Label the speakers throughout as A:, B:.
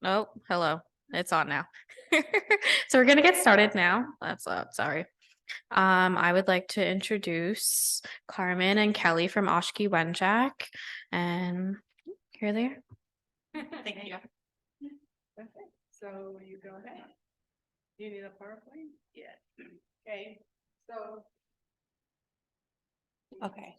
A: Oh, hello. It's on now. So we're gonna get started now. That's sorry. I would like to introduce Carmen and Kelly from Oshki Wenjack. And here they are.
B: Thank you. Okay, so you go ahead. Do you need a PowerPoint? Yeah. Okay, so.
C: Okay.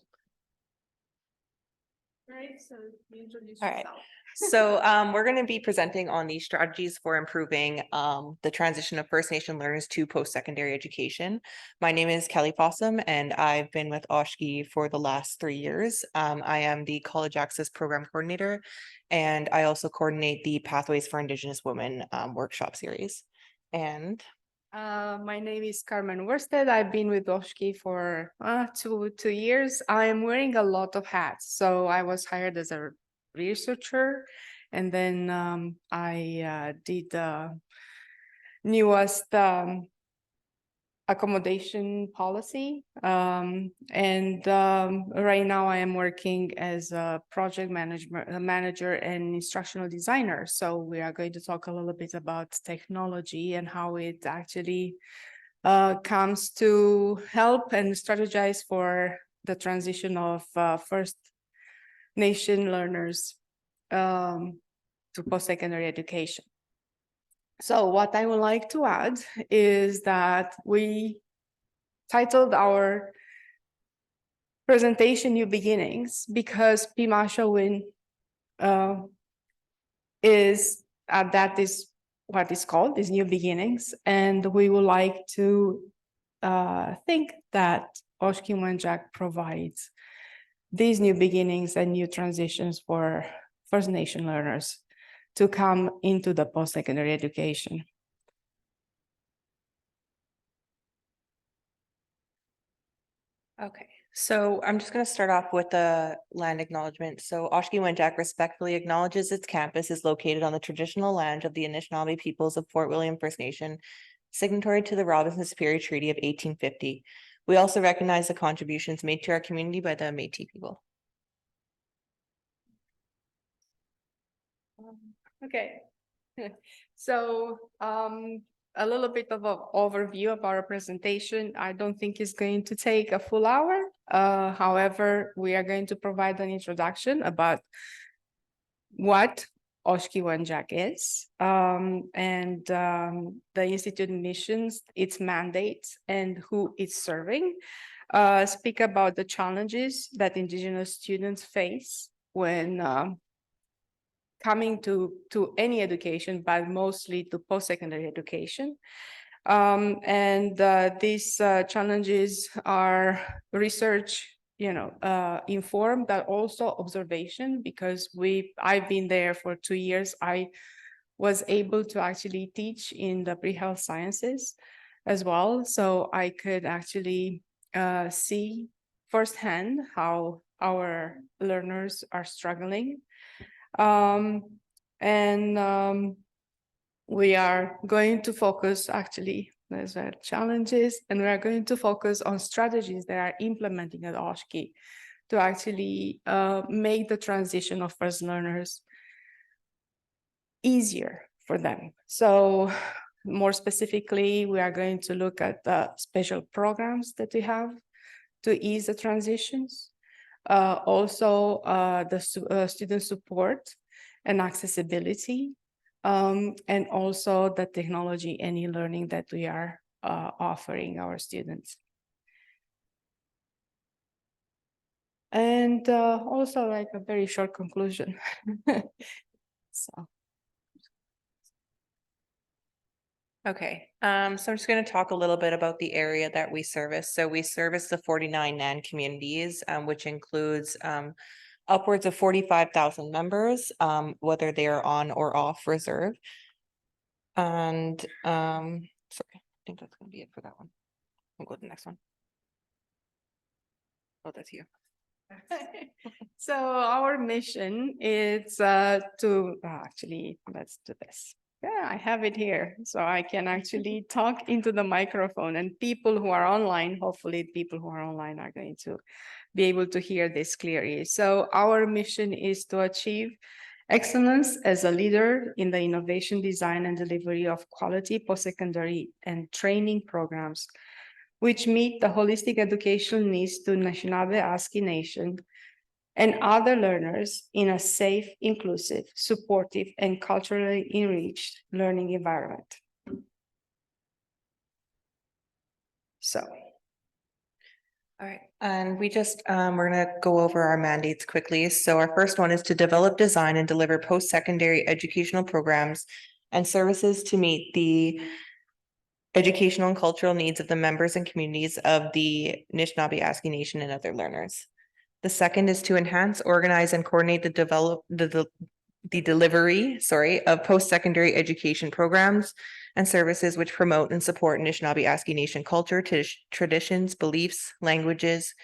B: All right, so you introduce
C: All right.
B: yourself.
C: So we're going to be presenting on the strategies for improving the transition of First Nation learners to post-secondary education. My name is Kelly Fossum, and I've been with Oshki for the last 3 years. I am the College Access Program Coordinator, and I also coordinate the Pathways for Indigenous Women workshop series. And
B: My name is Carmen Worsted. I've been with Oshki for two years. I'm wearing a lot of hats. So I was hired as a researcher, and then I did the newest accommodation policy. Right now I am working as a project manager and instructional designer. So we are going to talk a little bit about technology and how it actually comes to help and strategize for the transition of First Nation learners to post-secondary education. So what I would like to add is that we titled our presentation New Beginnings because Pimashawin that is what is called is New Beginnings. And we would like to think that Oshki Wenjack provides these new beginnings and new transitions for First Nation learners to come into the post-secondary education.
C: okay, so I'm just going to start off with the land acknowledgement. So Oshki Wenjack respectfully acknowledges its campus is located on the traditional land of the Anishinaabe peoples of Fort William First Nation, signatory to the Robinson Superior Treaty of 1850. We also recognize the contributions made to our community by the Métis people.
B: Okay, so a little bit of an overview of our presentation. I don't think it's going to take a full hour. However, we are going to provide an introduction about what Oshki Wenjack is and the Institute missions, its mandates, and who it's serving. Speak about the challenges that Indigenous students face when coming to any education, but mostly to post-secondary education. These challenges are research, informed, but also observation, because I've been there for 2 years. I was able to actually teach in the pre-health sciences as well. So I could actually see firsthand how our learners are struggling. We are going to focus, actually, those are challenges, and we are going to focus on strategies that are implementing at Oshki to actually make the transition of first learners easier for them. So more specifically, we are going to look at the special programs that we have to ease the transitions. Also, the student support and accessibility, and also the technology and e-learning that we are offering our students. And also like a very short conclusion. So.
C: Okay, so I'm just going to talk a little bit about the area that we service. So we service the 49 NAN communities, which includes upwards of 45,000 members, whether they are on or off reserve. And sorry, I think that's going to be it for that one. We'll go to the next one. Oh, that's you.
B: So our mission is to actually, let's do this. Yeah, I have it here, so I can actually talk into the microphone, and people who are online, hopefully people who are online are going to be able to hear this clearly. So our mission is to achieve excellence as a leader in the innovation, design, and delivery of quality post-secondary and training programs, which meet the holistic educational needs to Anishinaabe ASCII Nation and other learners in a safe, inclusive, supportive, and culturally enriched learning environment. So.
C: All right, and we're gonna go over our mandates quickly. So our first one is to develop, design, and deliver post-secondary educational programs and services to meet the educational and cultural needs of the members and communities of the Anishinaabe ASCII Nation and other learners. The second is to enhance, organize, and coordinate the delivery, of post-secondary education programs and services which promote and support Anishinaabe ASCII Nation culture, traditions, beliefs, languages,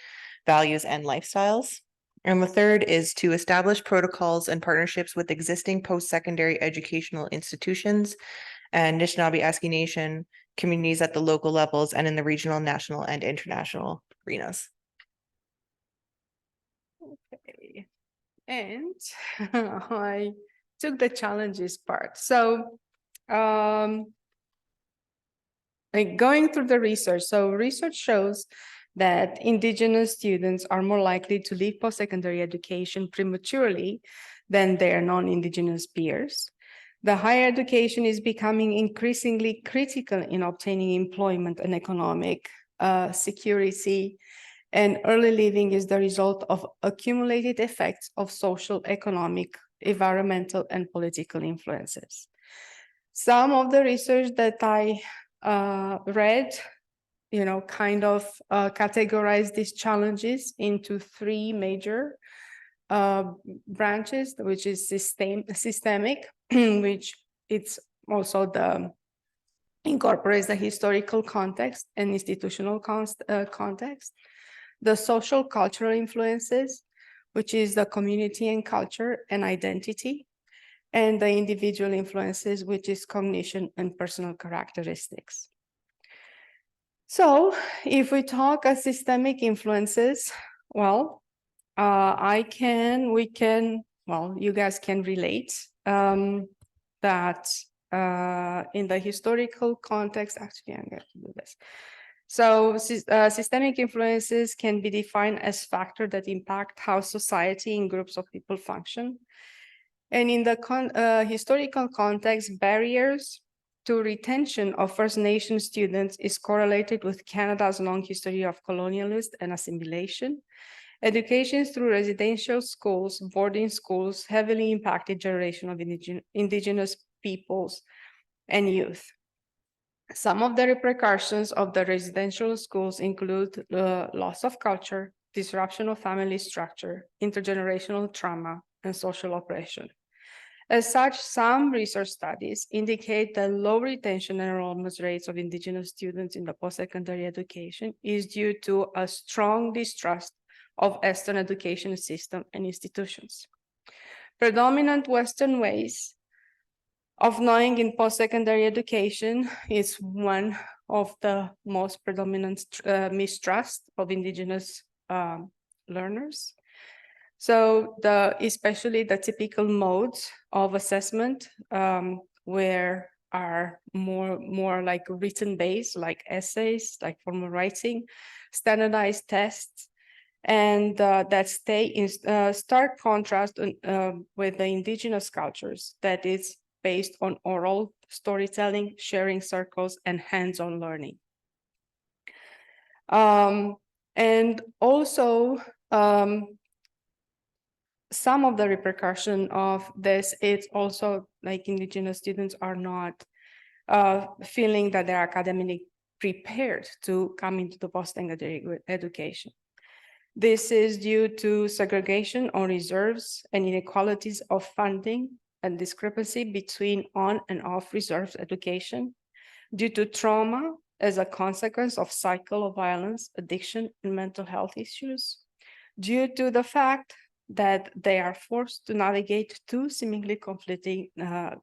C: values, and lifestyles. And the third is to establish protocols and partnerships with existing post-secondary educational institutions and Anishinaabe ASCII Nation communities at the local levels and in the regional, national, and international arenas.
B: Okay. And I took the challenges part. So like going through the research. So research shows that Indigenous students are more likely to leave post-secondary education prematurely than their non-Indigenous peers. The higher education is becoming increasingly critical in obtaining employment and economic security, and early leaving is the result of accumulated effects of social, economic, environmental, and political influences. Some of the research that I read, kind of categorize these challenges into three major branches, which is systemic, which it's also incorporates the historical context and institutional context, the social cultural influences, which is the community and culture and identity, and the individual influences, which is cognition and personal characteristics. So if we talk as systemic influences, well, you guys can relate that in the historical context, actually, I'm going to do this. So systemic influences can be defined as factors that impact how society and groups of people function. And in the historical context, barriers to retention of First Nation students is correlated with Canada's long history of colonialism and assimilation. Education through residential schools, boarding schools heavily impacted generation of Indigenous peoples and youth. Some of the repercussions of the residential schools include loss of culture, disruption of family structure, intergenerational trauma, and social oppression. As such, some research studies indicate that low retention and enrollment rates of Indigenous students in the post-secondary education is due to a strong distrust of Western education system and institutions. Predominant Western ways of knowing in post-secondary education is one of the most predominant mistrust of Indigenous learners. So especially the typical modes of assessment where are more like written based, like essays, like formal writing, standardized tests, and that stay in stark contrast with the Indigenous cultures that is based on oral storytelling, sharing circles, and hands-on learning. And also, some of the repercussion of this, it's also like Indigenous students are not feeling that they're academically prepared to come into the post-secondary education. This is due to segregation on reserves and inequalities of funding and discrepancy between on and off reserves education, due to trauma as a consequence of cycle of violence, addiction, and mental health issues, due to the fact that they are forced to navigate two seemingly conflicting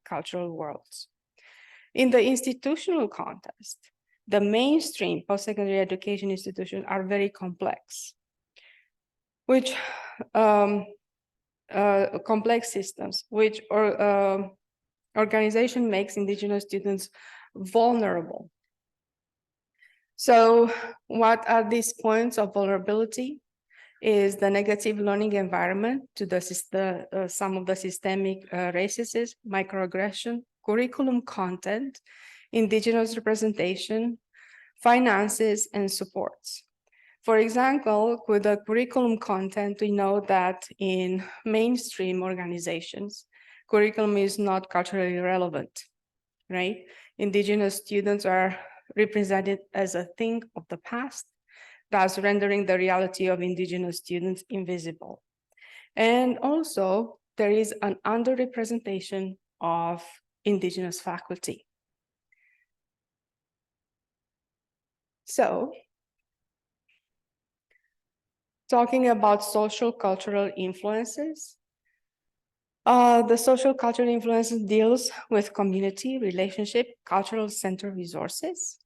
B: cultural worlds. In the institutional context, the mainstream post-secondary education institutions are very complex, which complex systems, which organization makes Indigenous students vulnerable. So what are these points of vulnerability? Is the negative learning environment to some of the systemic racism, microaggression, curriculum content, Indigenous representation, finances, and supports. For example, with the curriculum content, we know that in mainstream organizations, curriculum is not culturally relevant, right? Indigenous students are represented as a thing of the past, thus rendering the reality of Indigenous students invisible. And also, there is an underrepresentation of Indigenous faculty. So, talking about social cultural influences, the social cultural influences deals with community, relationship, cultural center resources.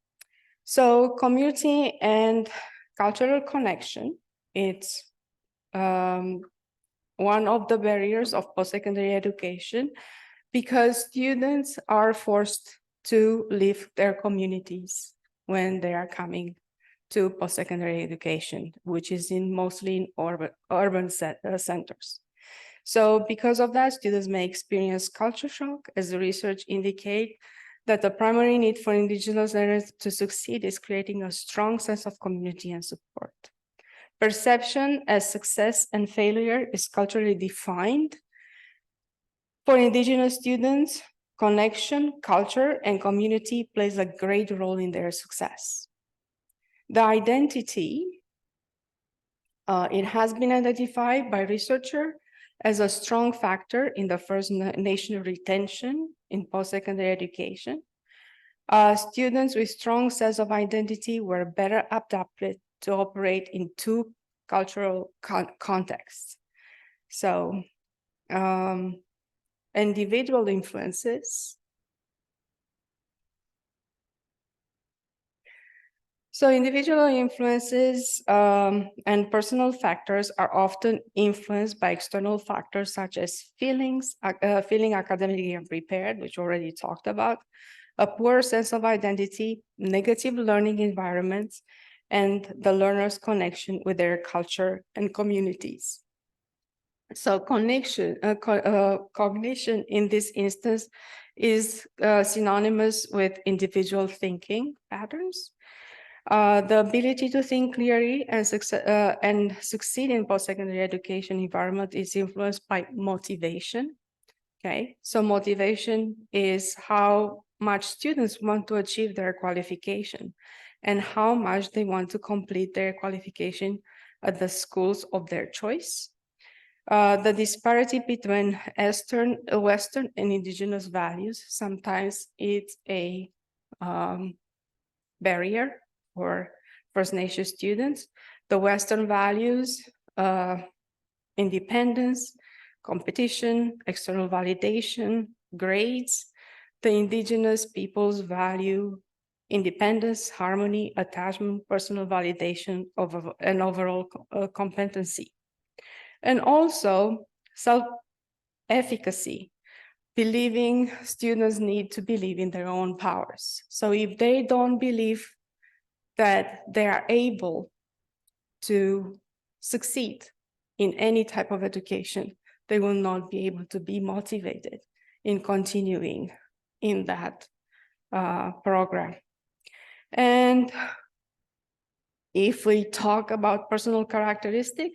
B: So community and cultural connection, it's one of the barriers of post-secondary education because students are forced to leave their communities when they are coming to post-secondary education, which is mostly in urban centers. So because of that, students may experience culture shock, as the research indicate that the primary need for Indigenous learners to succeed is creating a strong sense of community and support. Perception as success and failure is culturally defined. For Indigenous students, connection, culture, and community plays a great role in their success. The identity, it has been identified by researchers as a strong factor in the First Nation retention in post-secondary education. Students with strong sense of identity were better adapted to operate in two cultural contexts. So individual influences. So individual influences and personal factors are often influenced by external factors such as feeling academically unprepared, which already talked about, a poor sense of identity, negative learning environments, and the learner's connection with their culture and communities. So cognition in this instance is synonymous with individual thinking patterns. The ability to think clearly and succeed in post-secondary education environment is influenced by motivation. Okay, so motivation is how much students want to achieve their qualification and how much they want to complete their qualification at the schools of their choice. The disparity between Western and Indigenous values, sometimes it's a barrier for First Nation students. The Western values, independence, competition, external validation, grades. The Indigenous peoples value independence, harmony, attachment, personal validation, and overall competency. And also self-efficacy, believing students need to believe in their own powers. So if they don't believe that they are able to succeed in any type of education, they will not be able to be motivated in continuing in that program. And if we talk about personal characteristic,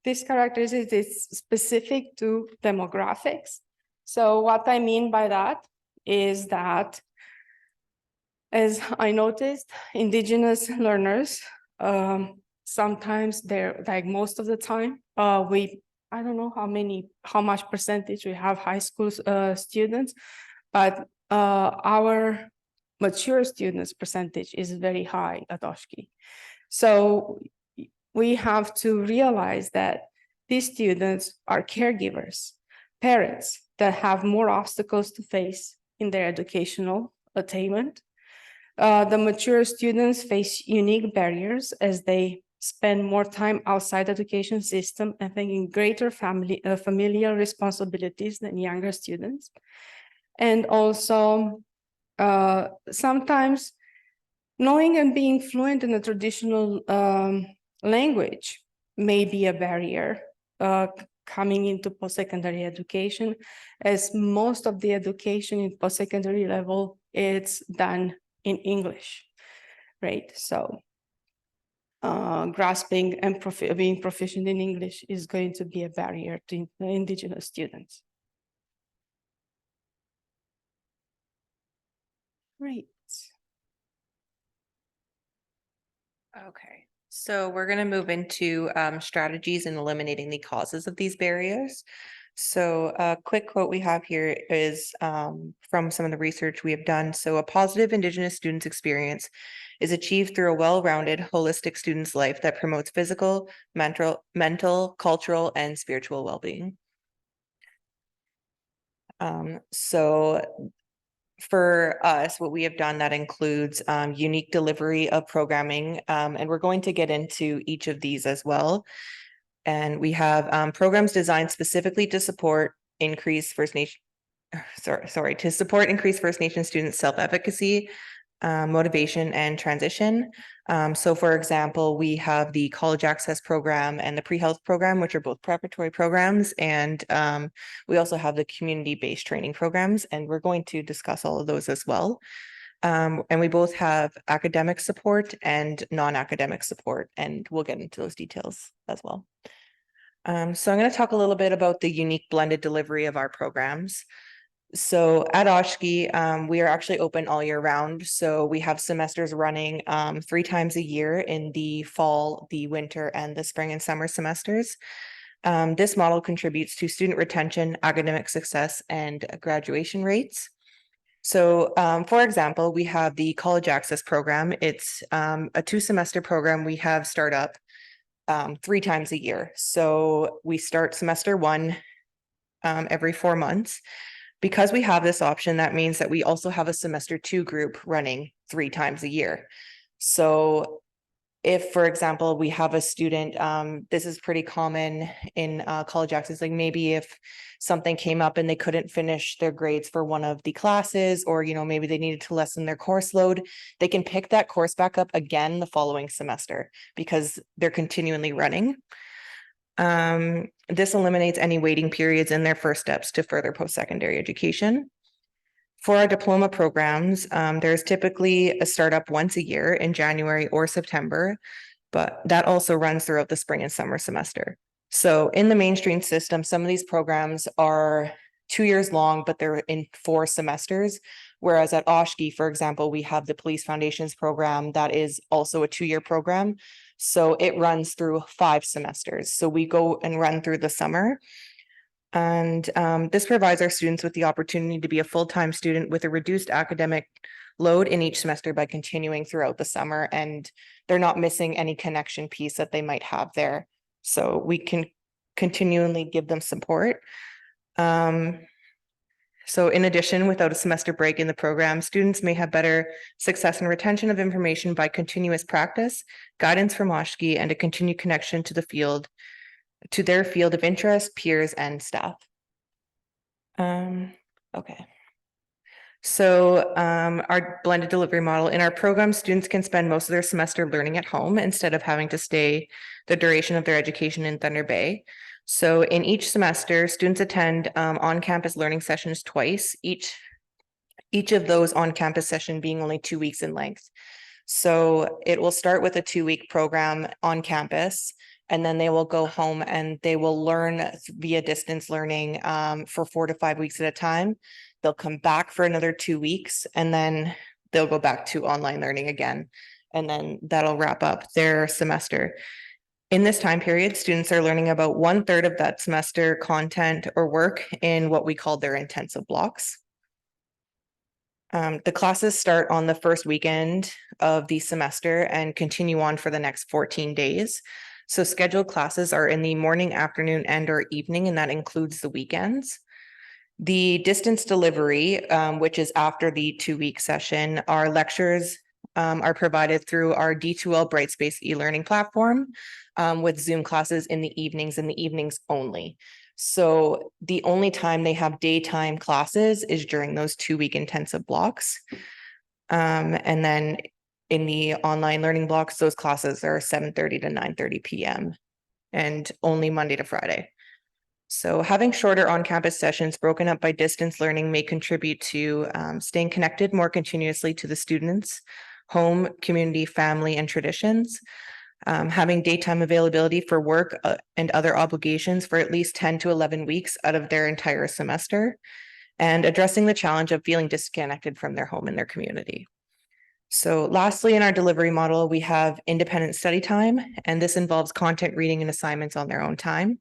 B: this characteristic is specific to demographics. So what I mean by that is that, as I noticed, Indigenous learners, sometimes they're like most of the time, I don't know how much percentage we have high school students, but our mature students percentage is very high at Oshki. So we have to realize that these students are caregivers, parents that have more obstacles to face in their educational attainment. The mature students face unique barriers as they spend more time outside the education system and taking greater familial responsibilities than younger students. And also sometimes knowing and being fluent in a traditional language may be a barrier coming into post-secondary education, as most of the education in post-secondary level is done in English, right? So grasping and being proficient in English is going to be a barrier to Indigenous students. Great.
C: Okay, so we're going to move into strategies in eliminating the causes of these barriers. So a quick quote we have here is from some of the research we have done. So a positive Indigenous students experience is achieved through a well-rounded, holistic student's life that promotes physical, mental, cultural, and spiritual well-being. So for us, what we have done that includes unique delivery of programming, and we're going to get into each of these as well. And we have programs designed specifically to support increased First Nation, to support increased First Nation students' self-efficacy, motivation, and transition. So for example, we have the college access program and the pre-health program, which are both preparatory programs. And we also have the community-based training programs, and we're going to discuss all of those as well. And we both have academic support and non-academic support, and we'll get into those details as well. So I'm going to talk a little bit about the unique blended delivery of our programs. So at Oshkosh, we are actually open all year round. So we have semesters running 3 times a year in the fall, the winter, and the spring and summer semesters. This model contributes to student retention, academic success, and graduation rates. So for example, we have the college access program. It's a 2-semester program we have start up 3 times a year. So we start semester 1 every 4 months. Because we have this option, that means that we also have a semester 2 group running 3 times a year. So if, for example, we have a student, this is pretty common in college access, like maybe if something came up and they couldn't finish their grades for one of the classes, or, you know, maybe they needed to lessen their course load, they can pick that course back up again the following semester because they're continually running. This eliminates any waiting periods in their first steps to further post-secondary education. For our diploma programs, there's typically a startup once a year in January or September, but that also runs throughout the spring and summer semester. So in the mainstream system, some of these programs are 2 years long, but they're in 4 semesters. Whereas at Oshkosh, for example, we have the Police Foundations program that is also a 2-year program. So it runs through 5 semesters. So we go and run through the summer. And this provides our students with the opportunity to be a full-time student with a reduced academic load in each semester by continuing throughout the summer, and they're not missing any connection piece that they might have there. So we can continually give them support. So in addition, without a semester break in the program, students may have better success and retention of information by continuous practice, guidance from Oshkosh, and a continued connection to the field, to their field of interest, peers, and staff. Okay. So our blended delivery model, in our program, students can spend most of their semester learning at home instead of having to stay the duration of their education in Thunder Bay. So in each semester, students attend on-campus learning sessions twice, each of those on-campus session being only 2 weeks in length. So it will start with a 2-week program on campus, and then they will go home and they will learn via distance learning for 4 to 5 weeks at a time. They'll come back for another 2 weeks, and then they'll go back to online learning again. And then that'll wrap up their semester. In this time period, students are learning about 1/3 of that semester content or work in what we call their intensive blocks. The classes start on the first weekend of the semester and continue on for the next 14 days. So scheduled classes are in the morning, afternoon, and or evening, and that includes the weekends. The distance delivery, which is after the 2-week session, are lectures are provided through our D2L Brightspace e-learning platform with Zoom classes in the evenings only. So the only time they have daytime classes is during those 2-week intensive blocks. And then in the online learning blocks, those classes are 7:30 to 9:30 p.m. and only Monday to Friday. So having shorter on-campus sessions broken up by distance learning may contribute to staying connected more continuously to the students, home, community, family, and traditions. Having daytime availability for work and other obligations for at least 10 to 11 weeks out of their entire semester, and addressing the challenge of feeling disconnected from their home and their community. So lastly, in our delivery model, we have independent study time, and this involves content reading and assignments on their own time.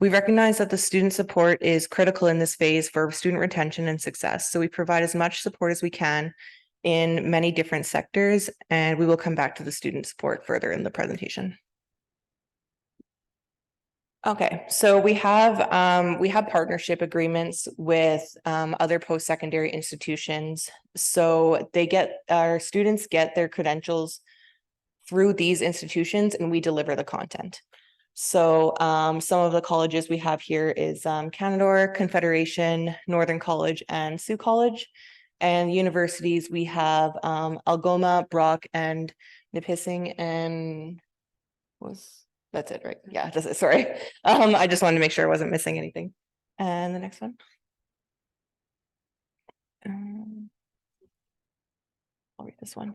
C: We recognize that the student support is critical in this phase for student retention and success. So we provide as much support as we can in many different sectors, and we will come back to the student support further in the presentation. Okay, so we have partnership agreements with other post-secondary institutions. So our students get their credentials through these institutions, and we deliver the content. So some of the colleges we have here is Canadore, Confederation, Northern College, and Sioux College. And universities, we have Algoma, Brock, and Nipissing, and that's it, right? Yeah, that's it, sorry. I just wanted to make sure I wasn't missing anything. And the next one. I'll read this one.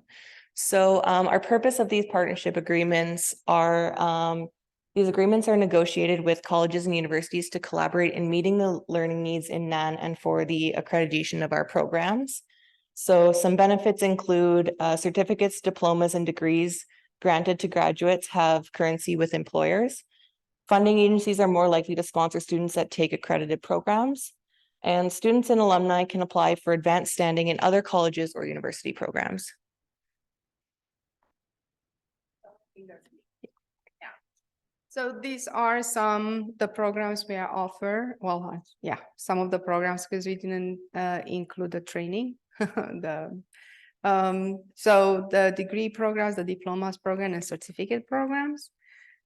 C: So our purpose of these partnership agreements are these agreements are negotiated with colleges and universities to collaborate in meeting the learning needs in NAN and for the accreditation of our programs. So some benefits include certificates, diplomas, and degrees granted to graduates have currency with employers. Funding agencies are more likely to sponsor students that take accredited programs. And students and alumni can apply for advanced standing in other colleges or university programs.
B: So these are the programs we offer. Well, yeah, some of the programs, because we didn't include the training. So the degree programs, the diplomas program, and certificate programs.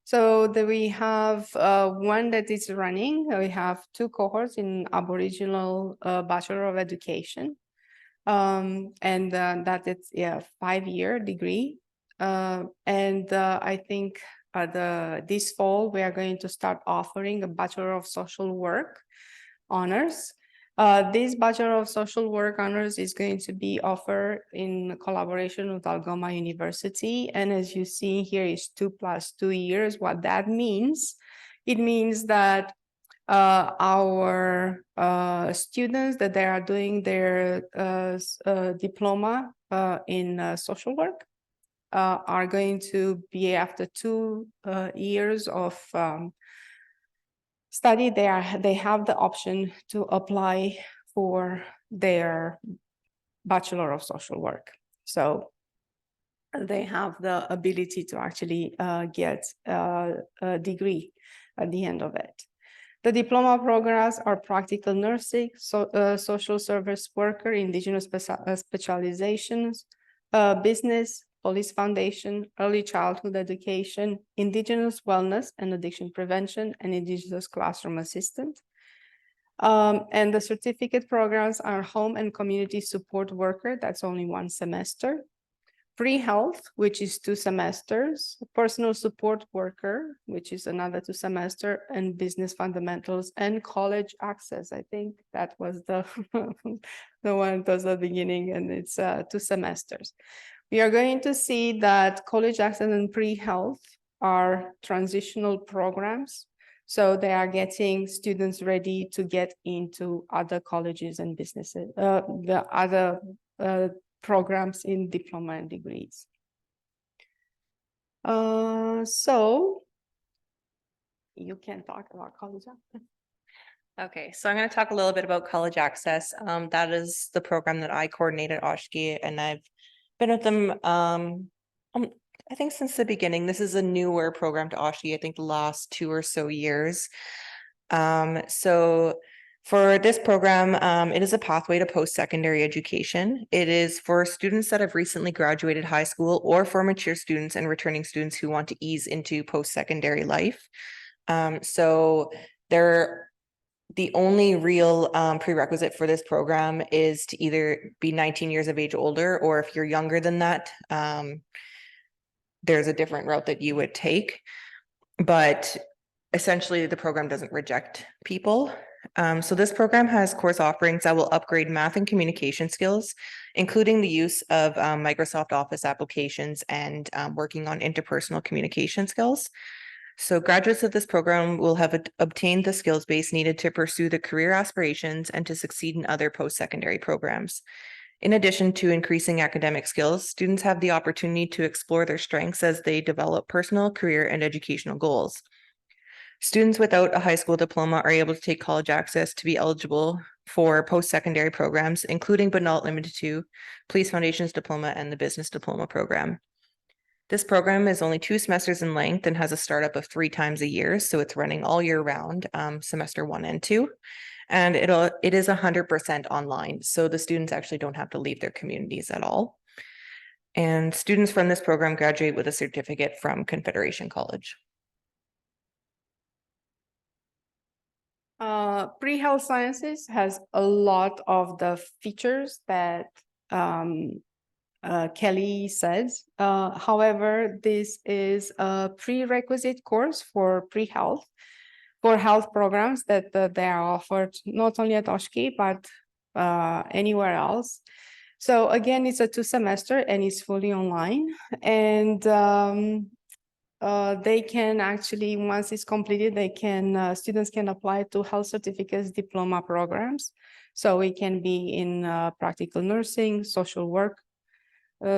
B: So we have one that is running. We have 2 cohorts in Aboriginal Bachelor of Education. And that it's a 5-year degree. And I think this fall, we are going to start offering a Bachelor of Social Work honors. This Bachelor of Social Work honors is going to be offered in collaboration with Algoma University. And as you see here is 2 + 2 years. What that means, it means that our students that they are doing their diploma in social work are going to be, after 2 years of study, they have the option to apply for their Bachelor of Social Work. So they have the ability to actually get a degree at the end of it. The diploma programs are practical nursing, social service worker, Indigenous specializations, business, police foundation, early childhood education, Indigenous wellness and addiction prevention, and Indigenous classroom assistant. And the certificate programs are home and community support worker, that's only 1 semester. Pre-health, which is 2 semesters, personal support worker, which is another 2 semesters, and business fundamentals and college access. I think that was the one that was the beginning, and it's 2 semesters. We are going to see that college access and pre-health are transitional programs. So they are getting students ready to get into other colleges and businesses, the other programs in diploma and degrees. So you can talk about college access.
C: Okay, so I'm going to talk a little bit about college access. That is the program that I coordinate at Oshkosh, and I've been with them I think since the beginning. This is a newer program to Oshkosh, I think the last 2 or so years. So For this program, it is a pathway to post-secondary education. It is for students that have recently graduated high school or for mature students and returning students who want to ease into post-secondary life. So the only real prerequisite for this program is to either be 19 years of age older, or if you're younger than that, there's a different route that you would take. But essentially, the program doesn't reject people. So this program has course offerings that will upgrade math and communication skills, including the use of Microsoft Office applications and working on interpersonal communication skills. So graduates of this program will have obtained the skills base needed to pursue the career aspirations and to succeed in other post-secondary programs. In addition to increasing academic skills, students have the opportunity to explore their strengths as they develop personal, career, and educational goals. Students without a high school diploma are able to take college access to be eligible for post-secondary programs, including but not limited to Police Foundation's diploma and the Business Diploma program. This program is only 2 semesters in length and has a startup of 3 times a year, so it's running all year round, semester 1 and 2. And it is 100% online, so the students actually don't have to leave their communities at all. And students from this program graduate with a certificate from Confederation College.
B: Pre-health sciences has a lot of the features that Kelly says. However, this is a prerequisite course for pre-health, for health programs that they are offered not only at Oshki, but anywhere else. So again, it's a 2 semester and it's fully online. And they can actually, once it's completed, they can, students can apply to health certificates diploma programs. So it can be in practical nursing, social work,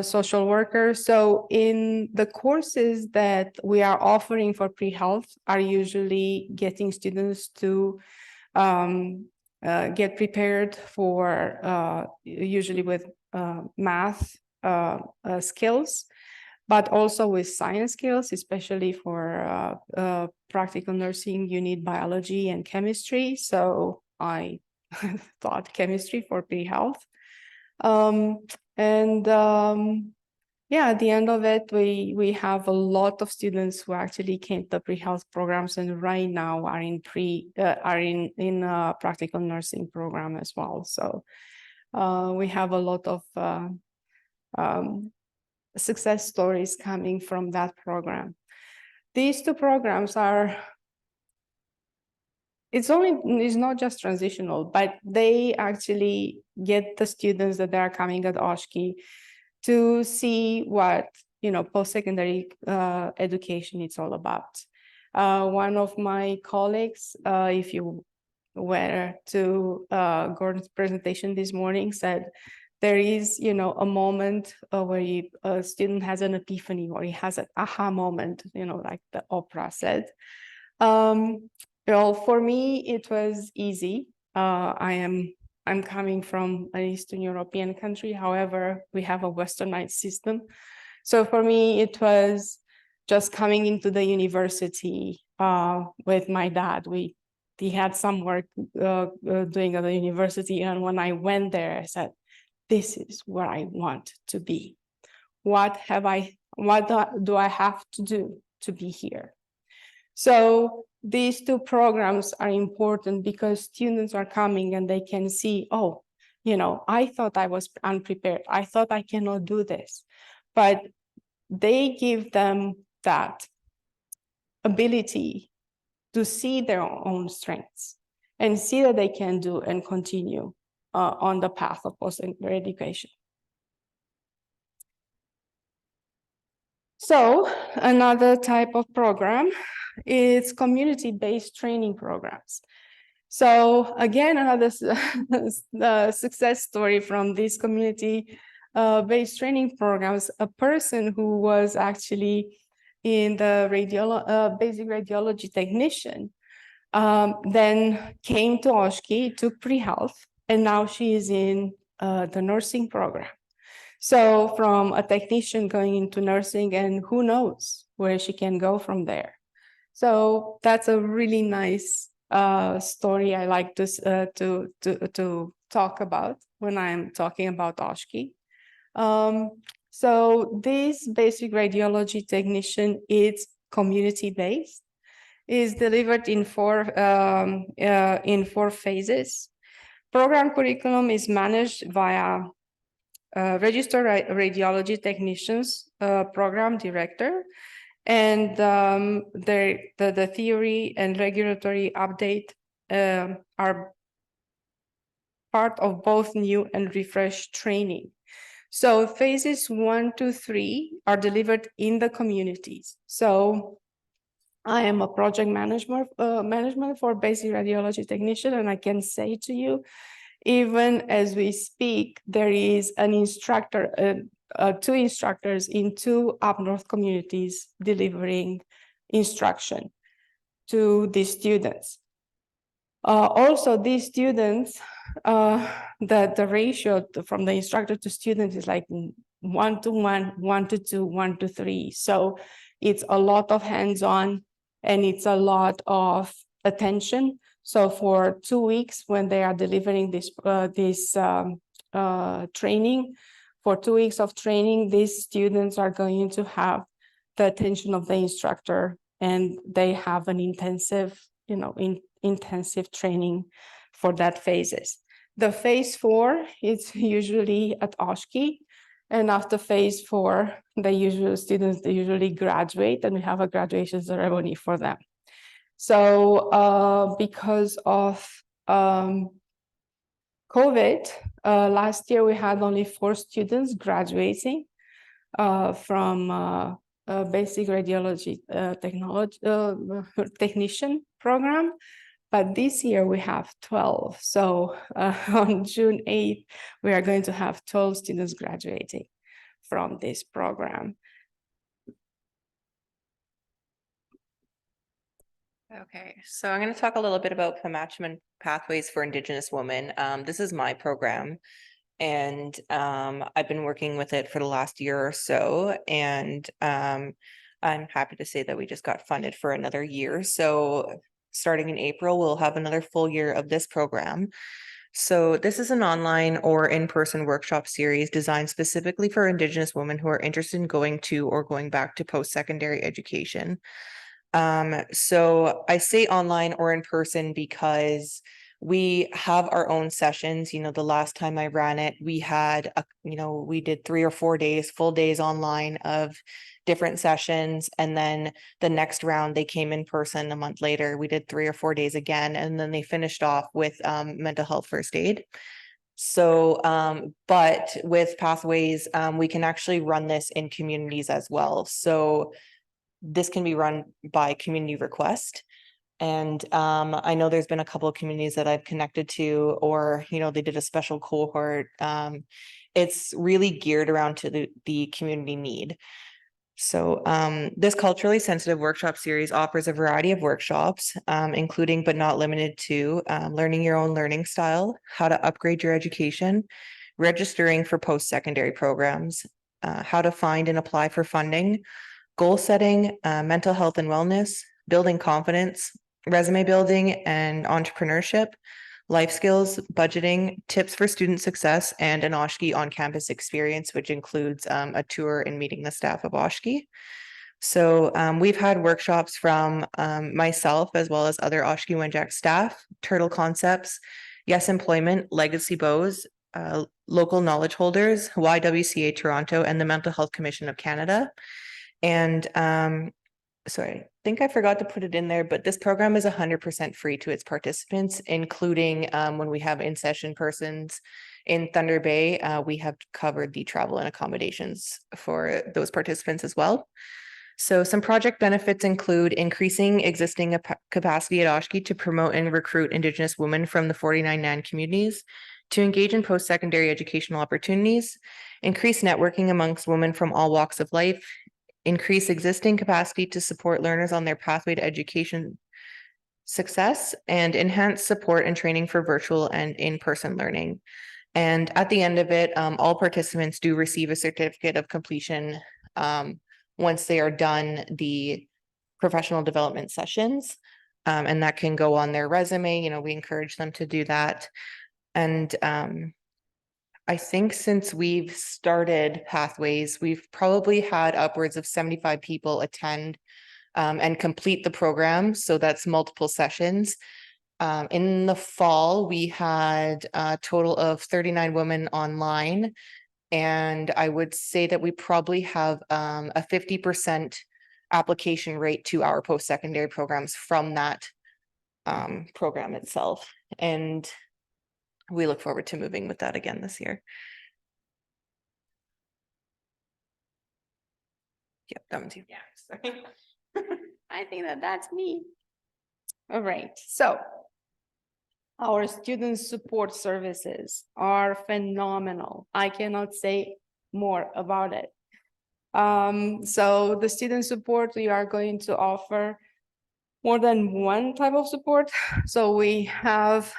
B: social worker. So in the courses that we are offering for pre-health are usually getting students to get prepared for usually with math skills, but also with science skills, especially for practical nursing, you need biology and chemistry. So I taught chemistry for pre-health. Yeah, at the end of it, we have a lot of students who actually came to the pre-health programs and right now are in practical nursing program as well. So we have a lot of success stories coming from that program. These 2 programs are, it's not just transitional, but they actually get the students that are coming at Oshki to see what, post-secondary education is all about. One of my colleagues, if you were to Gordon's presentation this morning, said there is, a moment where a student has an epiphany or he has an aha moment, like the Oprah said. Well, for me, it was easy. I'm coming from an Eastern European country. However, we have a westernized system. So for me, it was just coming into the university with my dad. He had some work doing at the university. And when I went there, I said, this is where I want to be. What do I have to do to be here? So these 2 programs are important because students are coming and they can see, oh, I thought I was unprepared. I thought I cannot do this. But they give them that ability to see their own strengths and see that they can do and continue on the path of post-secondary education. So another type of program is community-based training programs. So again, another success story from these community-based training programs, a person who was actually in the basic radiology technician, then came to Oshki, took pre-health, and now she is in the nursing program. So from a technician going into nursing, and who knows where she can go from there. So that's a really nice story I like to talk about when I'm talking about Oshki. So this basic radiology technician is community-based, is delivered in four phases. Program curriculum is managed via registered radiology technicians, program director, and the theory and regulatory update are part of both new and refreshed training. So phases 1 to 3 are delivered in the communities. So I am a project management for basic radiology technician, and I can say to you, even as we speak, there is an instructor, two instructors in 2 up north communities delivering instruction to the students. Also, these students, the ratio from the instructor to student is like 1 to 1, 1 to 2, 1 to 3. So it's a lot of hands-on and it's a lot of attention. So for 2 weeks, when they are delivering this training, for 2 weeks of training, these students are going to have the attention of the instructor, and they have an intensive, intensive training for that phases. The phase 4 is usually at Oshki, and after phase 4, they usually graduate, and we have a graduation ceremony for them. So because of COVID, last year we had only 4 students graduating from basic radiology technician program. But this year we have 12. So on June 8th, we are going to have 12 students graduating from this program.
C: Okay, so I'm going to talk a little bit about Pamachman Pathways for Indigenous Women. This is my program, and I've been working with it for the last year or so, and I'm happy to say that we just got funded for another year. So starting in April, we'll have another full year of this program. So this is an online or in-person workshop series designed specifically for Indigenous women who are interested in going to or going back to post-secondary education. So I say online or in person because we have our own sessions. The last time I ran it, we had, we did 3 or 4 days, full days online of different sessions. And then the next round, they came in person a month later. We did 3 or 4 days again. And then they finished off with mental health first aid. So, but with Pathways, we can actually run this in communities as well. So this can be run by community request. And I know there's been a couple of communities that I've connected to, or, they did a special cohort. It's really geared around to the community need. So this culturally sensitive workshop series offers a variety of workshops, including but not limited to learning your own learning style, how to upgrade your education, registering for post-secondary programs, how to find and apply for funding, goal setting, mental health and wellness, building confidence, resume building and entrepreneurship, life skills, budgeting, tips for student success, and an Oshki on-campus experience, which includes a tour and meeting the staff of Oshki. So we've had workshops from myself as well as other Oshki Wenjack staff, Turtle Concepts, Yes Employment, Legacy Bows, local knowledge holders, YWCA Toronto, and the Mental Health Commission of Canada. And sorry, I think I forgot to put it in there, but this program is 100% free to its participants, including when we have in-session persons in Thunder Bay. We have covered the travel and accommodations for those participants as well. So some project benefits include increasing existing capacity at Oshki to promote and recruit Indigenous women from the 49 NAN communities, to engage in post-secondary educational opportunities, increase networking amongst women from all walks of life, increase existing capacity to support learners on their pathway to education success, and enhance support and training for virtual and in-person learning. And at the end of it, all participants do receive a certificate of completion once they are done the professional development sessions. And that can go on their resume, you know, we encourage them to do that. And I think since we've started Pathways, we've probably had upwards of 75 people attend and complete the program. So that's multiple sessions. In the fall, we had a total of 39 women online. And I would say that we probably have a 50% application rate to our post-secondary programs from that program itself. And we look forward to moving with that again this year. Yep, that one's you.
B: Yeah, sorry. I think that's me. All right, so our student support services are phenomenal. I cannot say more about it. So the student support, we are going to offer more than one type of support. So we have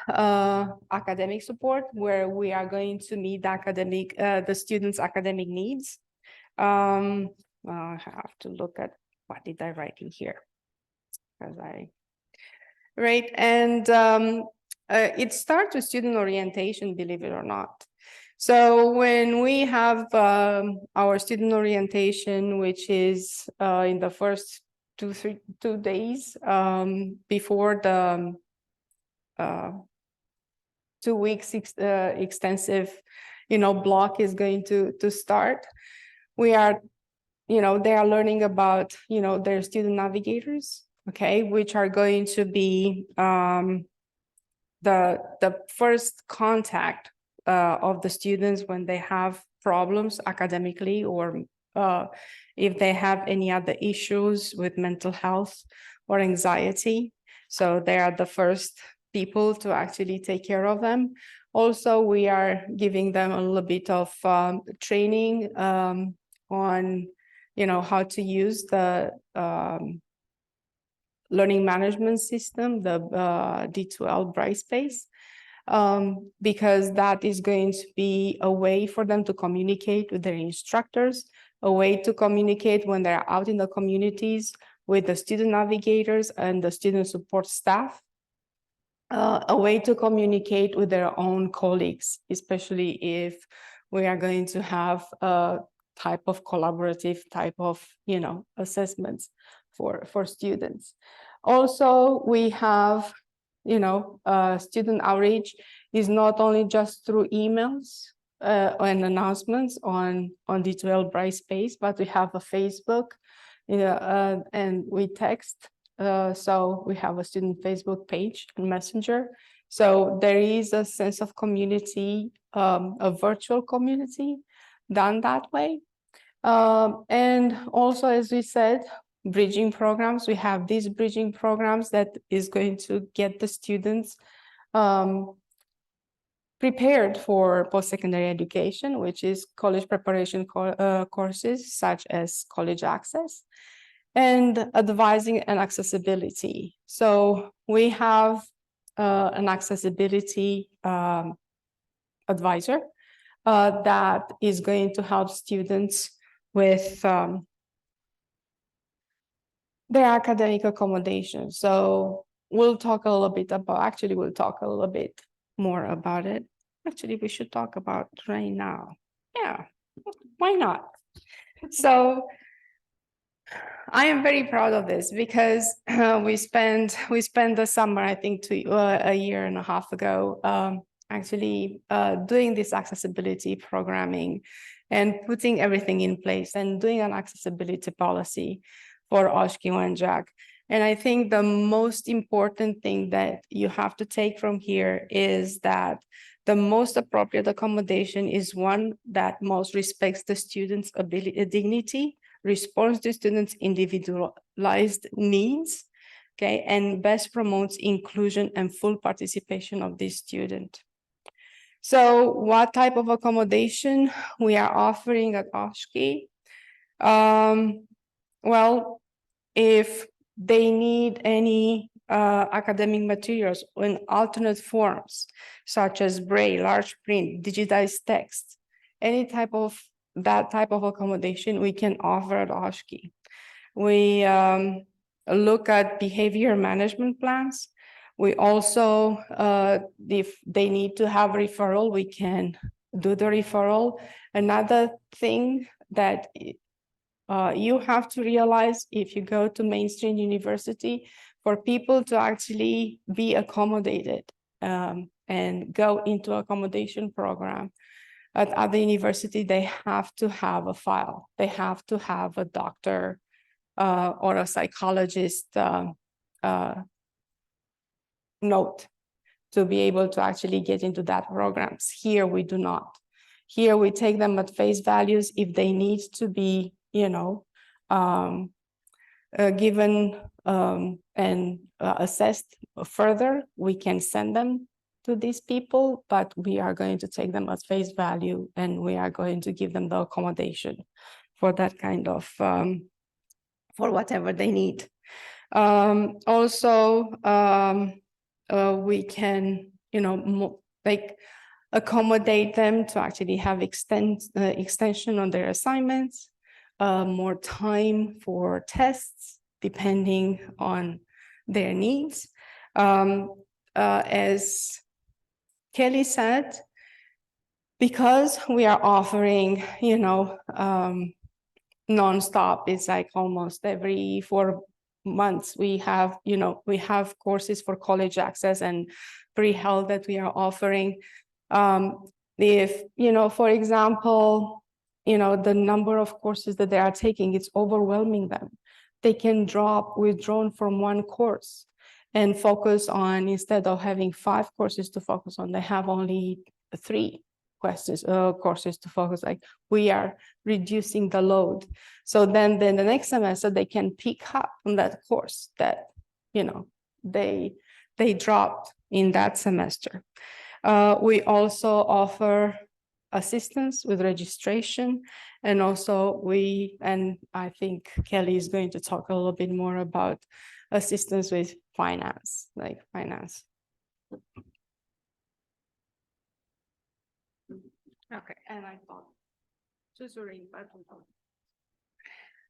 B: academic support where we are going to meet the students' academic needs. Well, I have to look at what did I write in here, because right, and it starts with student orientation, believe it or not. So when we have our student orientation, which is in the first 2 days before the 2 weeks extensive, block is going to start, we are, they are learning about, their student navigators, okay, which are going to be the first contact of the students when they have problems academically, or if they have any other issues with mental health or anxiety. So they are the first people to actually take care of them. Also, we are giving them a little bit of training on, how to use the learning management system, the D2L Brightspace, because that is going to be a way for them to communicate with their instructors, a way to communicate when they're out in the communities with the student navigators and the student support staff, a way to communicate with their own colleagues, especially if we are going to have a type of collaborative type of, assessments for students. Also, we have, student outreach is not only just through emails and announcements on D2L Brightspace, but we have a Facebook, and we text. So we have a student Facebook page and Messenger. So there is a sense of community, a virtual community done that way. And also, as we said, bridging programs. We have these bridging programs that is going to get the students prepared for post-secondary education, which is college preparation courses such as college access, and advising and accessibility. So we have an accessibility advisor that is going to help students with their academic accommodation. So we'll talk a little bit more about it. Actually, we should talk about it right now. Yeah, why not? So I am very proud of this because we spent the summer, I think, a year and a half ago, actually doing this accessibility programming and putting everything in place and doing an accessibility policy for Oshkosh Wenjack. And I think the most important thing that you have to take from here is that the most appropriate accommodation is one that most respects the student's dignity, responds to students' individualized needs, okay, and best promotes inclusion and full participation of the student. So what type of accommodation we are offering at Oshkosh? Well, if they need any academic materials in alternate forms, such as braille, large print, digitized text, any type of that type of accommodation we can offer at Oshkosh. We look at behavior management plans. We also, if they need to have referral, we can do the referral. Another thing that you have to realize if you go to mainstream university, for people to actually be accommodated and go into accommodation program at other university, they have to have a file. They have to have a doctor or a psychologist note to be able to actually get into that programs. Here we do not. Here we take them at face values. If they need to be, given and assessed further, we can send them to these people, but we are going to take them at face value and we are going to give them the accommodation for that kind of, for whatever they need. Also, we can, accommodate them to actually have extension on their assignments, more time for tests, depending on their needs. As Kelly said, because we are offering, nonstop, it's like almost every 4 months we have, we have courses for college access and pre-health that we are offering. If, for example, the number of courses that they are taking, it's overwhelming them. They can withdrawn from one course and focus on, instead of having 5 courses to focus on, they have only 3 courses to focus. Like, we are reducing the load. So then the next semester they can pick up on that course that, they dropped in that semester. We also offer assistance with registration, and also I think Kelly is going to talk a little bit more about assistance with finance.
A: Okay.
B: And I thought,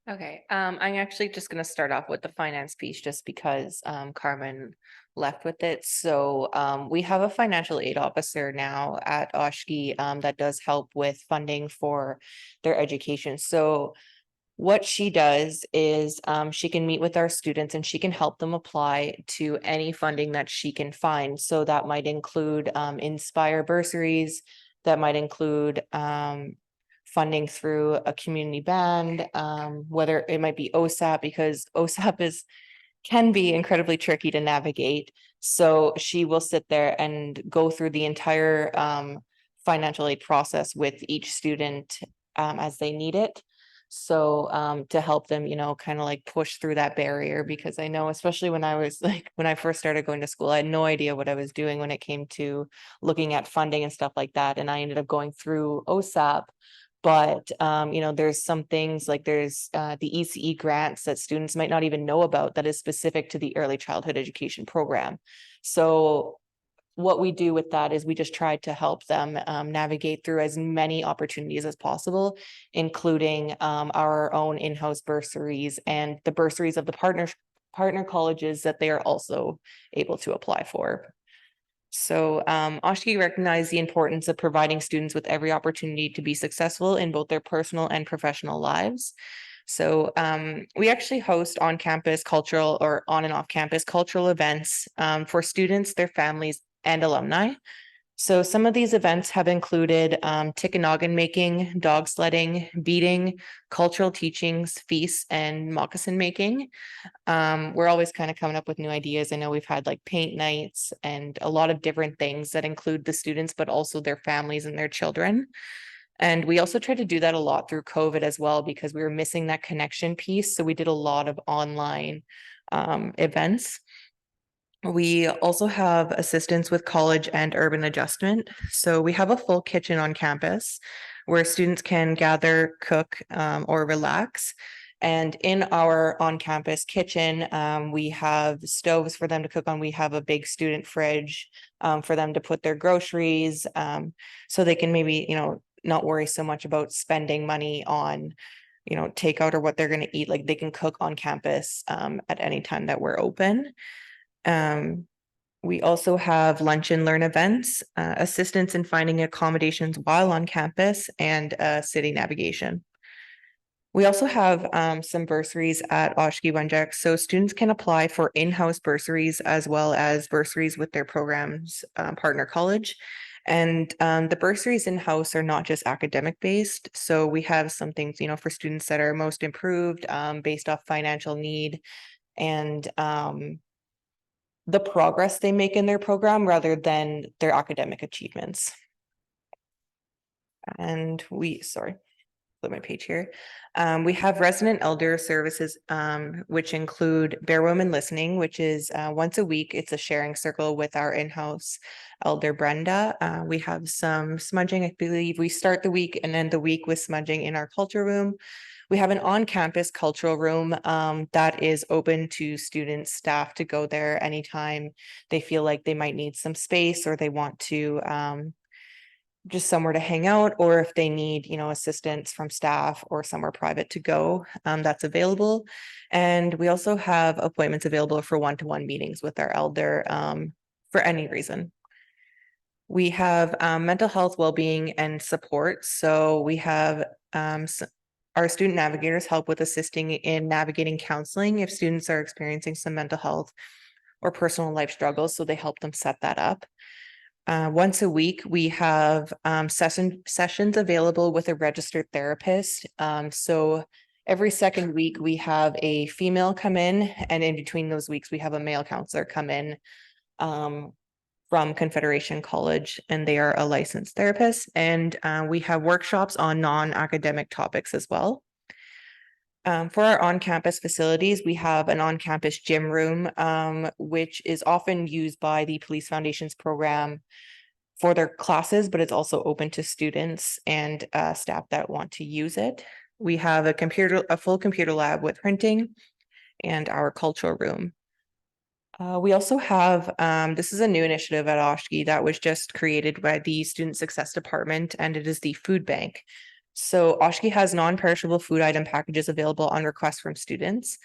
C: Okay, I'm actually just gonna start off with the finance piece just because Carmen left with it. So we have a financial aid officer now at Oshki that does help with funding for their education. So what she does is she can meet with our students and she can help them apply to any funding that she can find. So that might include Inspire bursaries, that might include funding through a community band, whether it might be OSAP, because OSAP can be incredibly tricky to navigate. So she will sit there and go through the entire financial aid process with each student as they need it. So to help them, kind of like push through that barrier, because I know, especially when I first started going to school, I had no idea what I was doing when it came to looking at funding and stuff like that. And I ended up going through OSAP. But there's some things like there's the ECE grants that students might not even know about that is specific to the early childhood education program. So what we do with that is we just try to help them navigate through as many opportunities as possible, including our own in-house bursaries and the bursaries of the partner colleges that they are also able to apply for. So Oshki recognized the importance of providing students with every opportunity to be successful in both their personal and professional lives. So we actually host on-campus cultural or on and off-campus cultural events for students, their families, and alumni. So some of these events have included Tikanagan making, dog sledding, beading, cultural teachings, feasts, and moccasin making. We're always kind of coming up with new ideas. I know we've had like paint nights and a lot of different things that include the students, but also their families and their children. And we also tried to do that a lot through COVID as well, because we were missing that connection piece. So we did a lot of online events. We also have assistance with college and urban adjustment. So we have a full kitchen on campus where students can gather, cook, or relax. And in our on-campus kitchen, we have stoves for them to cook on. We have a big student fridge for them to put their groceries, so they can maybe, not worry so much about spending money on, takeout or what they're going to eat. Like they can cook on campus at any time that we're open. We also have lunch and learn events, assistance in finding accommodations while on campus, and city navigation. We also have some bursaries at Oshkosh Wenjack, so students can apply for in-house bursaries as well as bursaries with their program's partner college. And the bursaries in-house are not just academic based. So we have some things, for students that are most improved based off financial need and the progress they make in their program rather than their academic achievements. And flip my page here. We have resident elder services, which include bare women listening, which is once a week. It's a sharing circle with our in-house elder Brenda. We have some smudging. I believe we start the week and end the week with smudging in our culture room. We have an on-campus cultural room that is open to students, staff to go there anytime they feel like they might need some space or they want to just somewhere to hang out, or if they need, assistance from staff or somewhere private to go, that's available. And we also have appointments available for one-to-one meetings with our elder for any reason. We have mental health, well-being, and support. So we have our student navigators help with assisting in navigating counseling if students are experiencing some mental health or personal life struggles. So they help them set that up. Once a week, we have sessions available with a registered therapist. So every second week, we have a female come in, and in between those weeks, we have a male counselor come in from Confederation College, and they are a licensed therapist. And we have workshops on non-academic topics as well. For our on-campus facilities, we have an on-campus gym room, which is often used by the Police Foundation's program for their classes, but it's also open to students and staff that want to use it. We have a full computer lab with printing and our cultural room. We also have, this is a new initiative at Oshkosh that was just created by the Student Success Department, and it is the food bank. So Oshkosh has non-perishable food item packages available on request from students.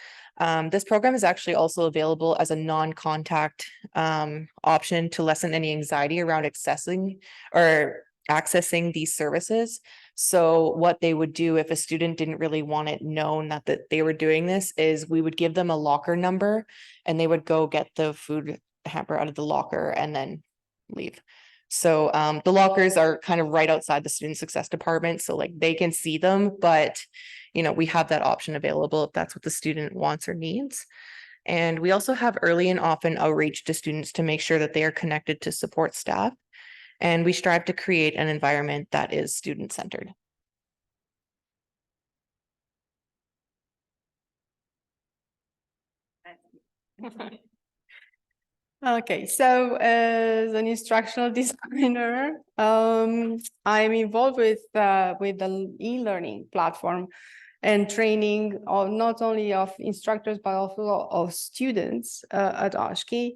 C: This program is actually also available as a non-contact option to lessen any anxiety around accessing these services. So what they would do if a student didn't really want it known that they were doing this is we would give them a locker number and they would go get the food hamper out of the locker and then leave. So the lockers are kind of right outside the student success department. So like they can see them, but we have that option available if that's what the student wants or needs. And we also have early and often outreach to students to make sure that they are connected to support staff. And we strive to create an environment that is student-centered.
B: Okay, so as an instructional designer, I'm involved with the e-learning platform and training of not only of instructors but also of students at Oshkosh.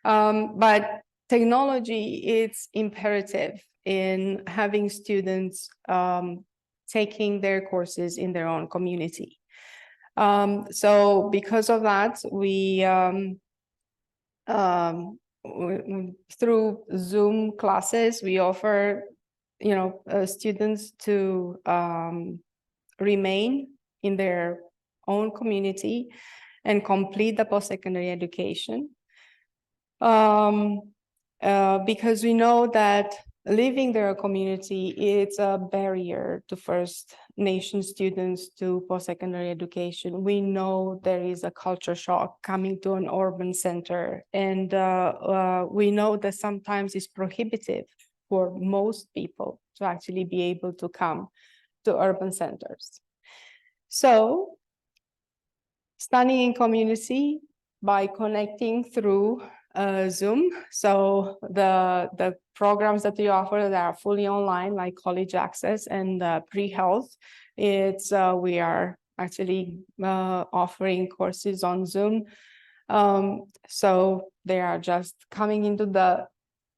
B: But technology is imperative in having students taking their courses in their own community. So because of that, we through Zoom classes, we offer, students to remain in their own community and complete the post-secondary education. Because we know that leaving their community is a barrier to First Nation students to post-secondary education. We know there is a culture shock coming to an urban center, and we know that sometimes it's prohibitive for most people to actually be able to come to urban centers. So studying in community by connecting through Zoom. So the programs that we offer that are fully online, like College Access and Pre-Health, we are actually offering courses on Zoom. So they are just coming into the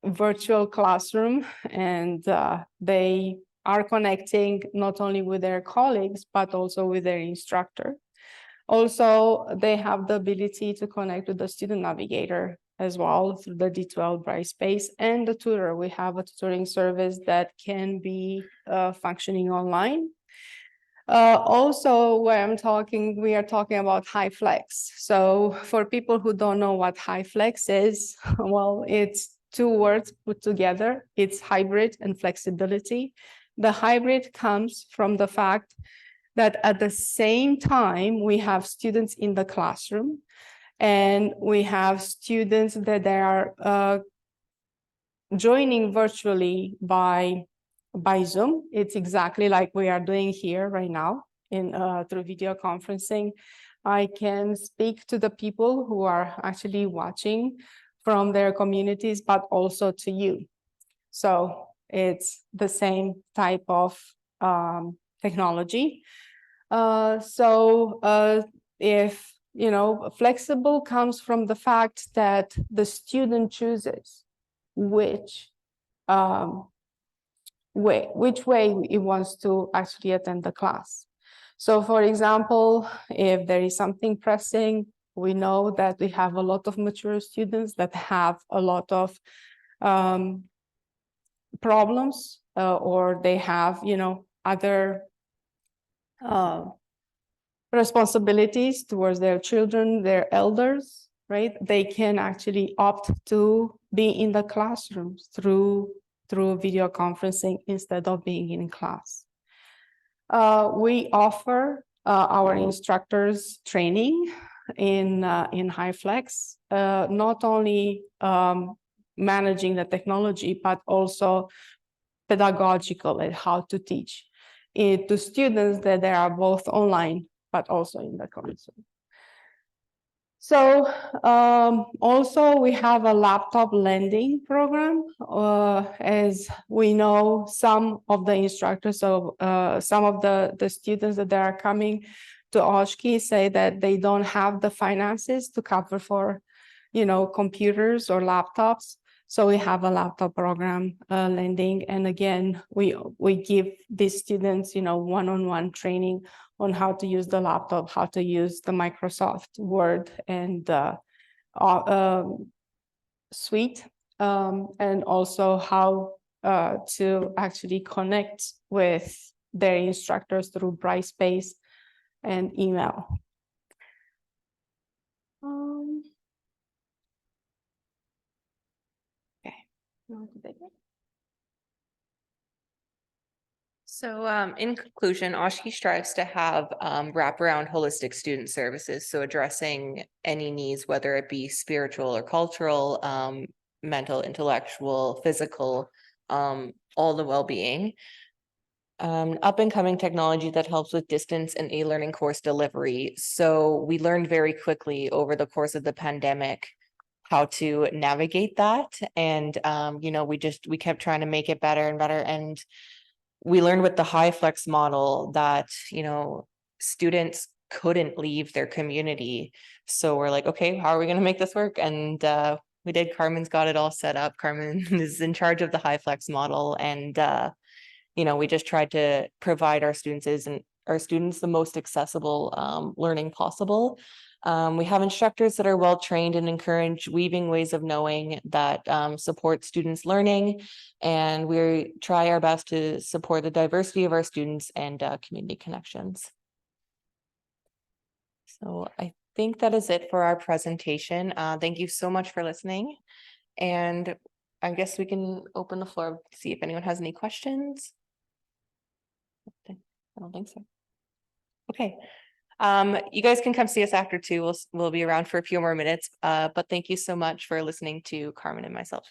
B: virtual classroom and they are connecting not only with their colleagues, but also with their instructor. Also, they have the ability to connect with the student navigator as well through the D12 Brightspace and the tutor. We have a tutoring service that can be functioning online. Also, we are talking about HyFlex. So for people who don't know what HyFlex is, well, it's two words put together. It's hybrid and flexibility. The hybrid comes from the fact that at the same time, we have students in the classroom and we have students that they are joining virtually by Zoom. It's exactly like we are doing here right now in through video conferencing. I can speak to the people who are actually watching from their communities, but also to you. So it's the same type of technology. If flexible comes from the fact that the student chooses which way it wants to actually attend the class. So for example, if there is something pressing, we know that we have a lot of mature students that have a lot of problems or they have, other responsibilities towards their children, their elders, right? They can actually opt to be in the classrooms through video conferencing instead of being in class. We offer our instructors training in HyFlex, not only managing the technology, but also pedagogical and how to teach it to students that they are both online, but also in the classroom. So also we have a laptop lending program. As we know, some of the instructors, so some of the students that are coming to Oshki say that they don't have the finances to cover for, computers or laptops. So we have a laptop program lending, and again, we give these students, one-on-one training on how to use the laptop, how to use the Microsoft Word and Suite, and also how to actually connect with their instructors through Brightspace and email.
C: So in conclusion, Oshki strives to have wraparound holistic student services. So addressing any needs, whether it be spiritual or cultural, mental, intellectual, physical, all the well-being. Up and coming technology that helps with distance and e-learning course delivery. So we learned very quickly over the course of the pandemic how to navigate that. And, we kept trying to make it better and better. And we learned with the HyFlex model that, students couldn't leave their community. So we're like, okay, how are we going to make this work? And we did. Carmen's got it all set up. Carmen is in charge of the HyFlex model. And, we just tried to provide our students the most accessible learning possible. We have instructors that are well trained and encourage weaving ways of knowing that support students' learning, and we try our best to support the diversity of our students and community connections. So I think that is it for our presentation. Thank you so much for listening, and I guess we can open the floor to see if anyone has any questions. I don't think so. Okay. You guys can come see us after too. We'll be around for a few more minutes. But thank you so much for listening to Carmen and myself.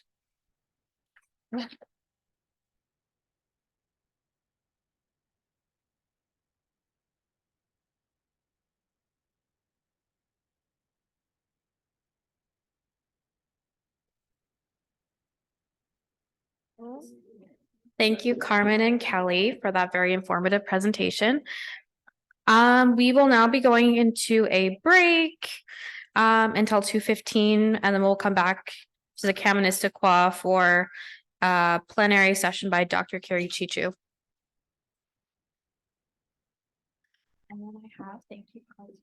A: Thank you, Carmen and Kelly, for that very informative presentation. We will now be going into a break until 2:15, and then we'll come back to the Kaministikwa for a plenary session by Dr. Carrie Chichu. And then I have, thank you, colleagues.